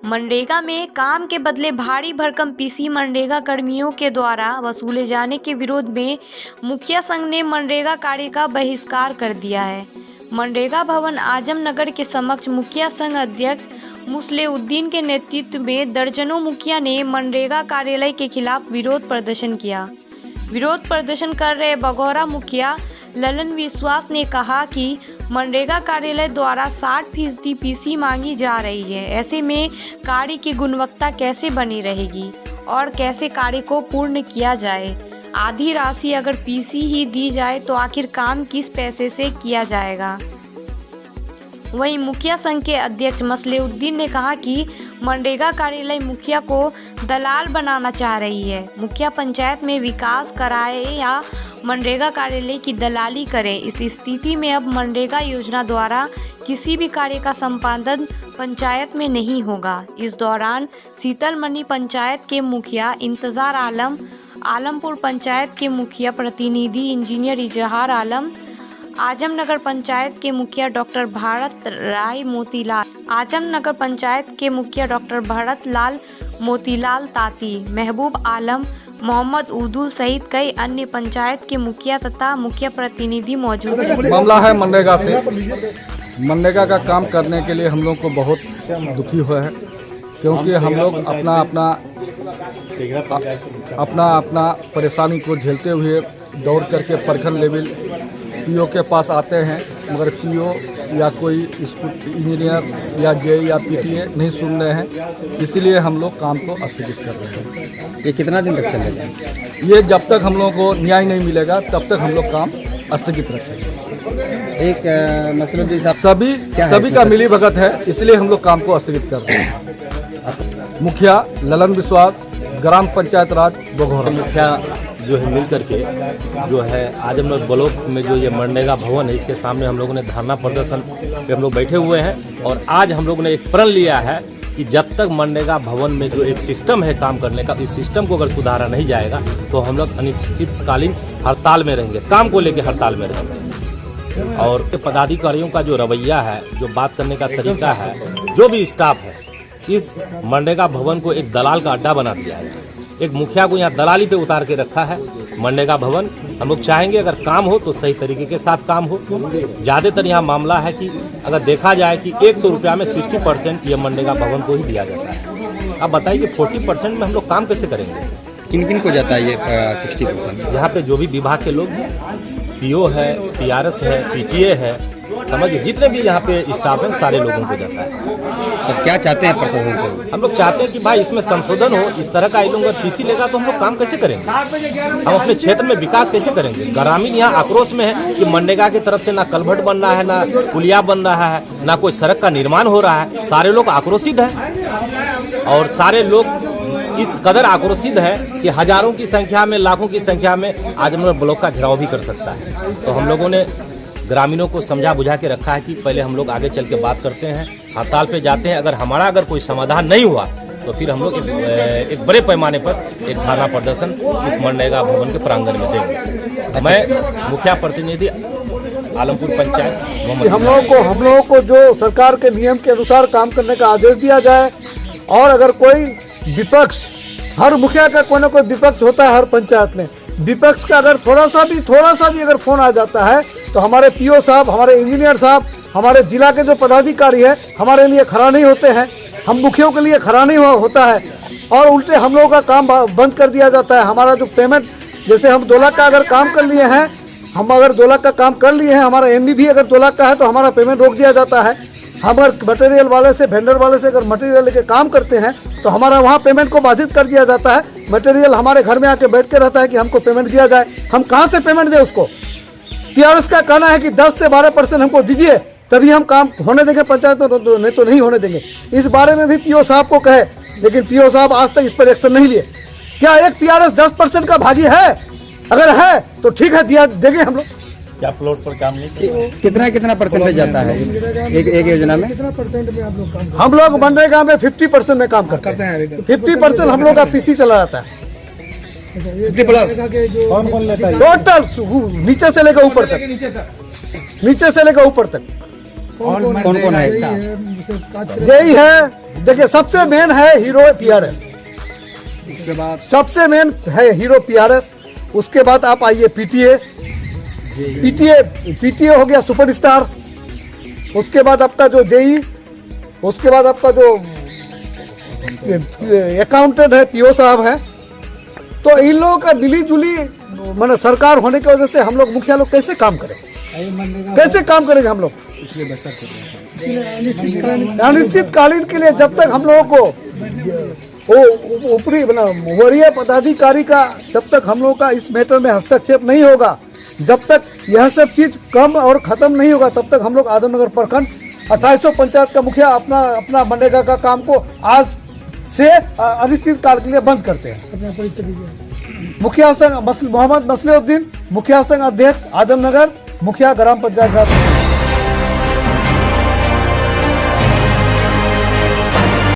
मनरेगा में काम के बदले भारी भरकम पीसी मनरेगा कर्मियों के द्वारा वसूले जाने के विरोध में मुखिया संघ ने मनरेगा कार्य का बहिष्कार कर दिया है। मनरेगा भवन आजमनगर के समक्ष मुखिया संघ अध्यक्ष मुसलेउद्दीन के नेतृत्व में दर्जनों मुखिया ने मनरेगा कार्यालय के खिलाफ विरोध प्रदर्शन किया। विरोध प्रदर्शन कर रहे बघौरा मुखिया ललन विश्वास ने कहा कि मनरेगा कार्यालय द्वारा 60% पीसी मांगी जा रही है। ऐसे में कार्य की गुणवत्ता कैसे बनी रहेगी और कैसे कार्य को पूर्ण किया जाए। आधी राशि अगर पीसी ही दी जाए तो आखिर काम किस पैसे से किया जाएगा। वहीं मुखिया संघ के अध्यक्ष मसलेउद्दीन ने कहा कि मनरेगा कार्यालय मुखिया को दलाल बनाना चाह रही है। मुखिया पंचायत में विकास कराए या मनरेगा कार्यालय की दलाली करे। इस स्थिति में अब मनरेगा योजना द्वारा किसी भी कार्य का संपादन पंचायत में नहीं होगा। इस दौरान शीतलमणि पंचायत के मुखिया इंतजार आलम, आलमपुर पंचायत के मुखिया प्रतिनिधि इंजीनियर इजहार आलम, आजमनगर पंचायत के मुखिया डॉक्टर भारत राय मोतीलाल, आजमनगर पंचायत के मुखिया डॉक्टर भरत लाल मोतीलाल ताती, महबूब आलम, मोहम्मद उदुल सहित कई अन्य पंचायत के मुखिया तथा मुखिया प्रतिनिधि मौजूद हैं। मामला है मनरेगा से। मनरेगा का काम करने के लिए हम लोग को बहुत दुखी हुआ है, क्योंकि हम लोग अपना परेशानी को झेलते हुए दौड़ करके प्रखंड लेवल पीओ के पास आते हैं, मगर पीओ या कोई इंजीनियर या जे या पीटीए नहीं सुन रहे हैं। इसीलिए हम लोग काम को स्थगित कर रहे हैं। ये कितना दिन तक चलेगा? ये जब तक हम लोगों को न्याय नहीं मिलेगा तब तक हम लोग काम स्थगित रखेंगे। एक मसलुद्दीन साहब सभी का मिली भगत है, इसलिए हम लोग काम को स्थगित कर रहे हैं। मुखिया ललन विश्वास, ग्राम पंचायत राज बघौरा। मुखिया जो है मिल करके जो है आजमनगर ब्लॉक में जो ये मनरेगा भवन है, इसके सामने हम लोगों ने धरना प्रदर्शन पे हम लोग बैठे हुए हैं। और आज हम लोगों ने एक प्रण लिया है कि जब तक मनरेगा भवन में जो एक सिस्टम है काम करने का, इस सिस्टम को अगर सुधारा नहीं जाएगा तो हम लोग अनिश्चितकालीन हड़ताल में रहेंगे, काम को लेकर हड़ताल में रहेंगे। और पदाधिकारियों का जो रवैया है, जो बात करने का तरीका है, जो भी स्टाफ है, इस मनरेगा भवन को एक दलाल का अड्डा बना दिया है। एक मुखिया को यहाँ दलाली पे उतार के रखा है मनरेगा भवन। हम लोग चाहेंगे अगर काम हो तो सही तरीके के साथ काम हो। ज्यादातर यहाँ मामला है कि अगर देखा जाए कि 100 रुपया में 60% ये मनरेगा भवन को ही दिया जाता है। अब बताइए 40% में हम लोग काम कैसे करेंगे? किन किन को जाता है ये 60%? यहाँ पे जो भी विभाग के लोग हैं, पीओ है, पीआरएस है, पीटीए है, समझिए जितने भी यहाँ पे स्टाफ हैं सारे लोगों को जाता है। तो क्या चाहते हैं प्रशासन को? हम लोग चाहते हैं कि भाई इसमें संशोधन हो। इस तरह का अगर पीसी लेगा तो हम लोग काम कैसे करेंगे? हम अपने क्षेत्र में विकास कैसे करेंगे? ग्रामीण यहाँ आक्रोश में है कि मनरेगा की तरफ से ना कलभट बन रहा है, ना पुलिया बन रहा है, ना कोई सड़क का निर्माण हो रहा है। सारे लोग आक्रोशित हैं और सारे लोग इस कदर आक्रोशित है कि हजारों की संख्या में, लाखों की संख्या में आजमनगर ब्लॉक का घेराव भी कर सकता है। तो हम लोगों ने ग्रामीणों को समझा बुझा के रखा है कि पहले हम लोग आगे चल के बात करते हैं, हड़ताल पे जाते हैं। अगर कोई समाधान नहीं हुआ तो फिर हम लोग एक बड़े पैमाने पर एक धरना प्रदर्शन इस मनरेगा भवन के प्रांगण में देंगे। मैं मुखिया प्रतिनिधि आलमपुर पंचायत हम लोगों को जो सरकार के नियम के अनुसार काम करने का आदेश दिया जाए। और अगर कोई विपक्ष, हर मुखिया का कोई ना कोई विपक्ष होता है हर पंचायत में, विपक्ष का अगर थोड़ा सा भी अगर फोन आ जाता है तो हमारे पीओ साहब, हमारे इंजीनियर साहब, हमारे जिला के जो पदाधिकारी है हमारे लिए खड़ा नहीं होते हैं। हम मुखियों के लिए खड़ा नहीं होता है और उल्टे हम लोगों का काम बंद कर दिया जाता है। हमारा जो पेमेंट, जैसे हम 2 लाख का अगर काम कर लिए हैं, अगर 2 लाख का काम कर लिए हैं, हमारा एमबी भी अगर 2 लाख का है तो हमारा पेमेंट रोक दिया जाता है। हम अगर मटेरियल वाले से, वेंडर वाले से अगर मटेरियल लेके काम करते हैं तो हमारा वहाँ पेमेंट को बाधित कर दिया जाता है। मटेरियल हमारे घर में आके बैठ के रहता है कि हमको पेमेंट दिया जाए। हम कहाँ से पेमेंट दें उसको? पीआरएस का कहना है कि 10 से 12% हमको दीजिए तभी हम काम होने देंगे पंचायत में, नहीं तो नहीं होने देंगे। इस बारे में भी पीओ साहब को कहे, लेकिन पीओ साहब आज तक इस पर एक्शन नहीं लिए। क्या एक पीआरएस 10% का भागी है? अगर है तो ठीक है, दिया देंगे हम लोग। क्या प्लॉट पर काम नहीं? कितना परसेंटेज जाता है एक योजना में? कितना परसेंट में आप लोग काम? हम लोग मनरेगा में 50% में काम करते हैं। 50% हम लोग का पीसी चला जाता है। 50+ कौन लेता है? टोटल नीचे से लेकर ऊपर तक, नीचे से लेकर ऊपर तक कौन कौन है इसका? यही है, देखिए सबसे मेन है हीरो पीआरएस, उसके बाद सबसे मेन है हीरो पीआरएस। उसके बाद आप आइए पीटीए, पीटीए हो गया सुपरस्टार। उसके बाद आपका जो जेई, उसके बाद आपका जो अकाउंटेंट है पीओ साहब है। तो इन लोगों का मिली जुली माने सरकार होने की वजह से हम लोग मुखिया लोग कैसे काम करें, कैसे काम करेंगे हम लोग? अनिश्चितकालीन के लिए जब तक हम लोगों को वो ऊपरी वरीय पदाधिकारी का जब तक हम लोगों का इस मैटर में हस्तक्षेप नहीं होगा, जब तक यह सब चीज कम और खत्म नहीं होगा, तब तक हम लोग आदमनगर प्रखंड 2800 पंचायत का मुखिया अपना मनरेगा का काम को आज से अनिश्चित काल के लिए बंद करते हैं। मुखिया संघ मोहम्मद मसलेउद्दीन, मुखिया संघ अध्यक्ष आजमनगर, मुखिया ग्राम पंचायत।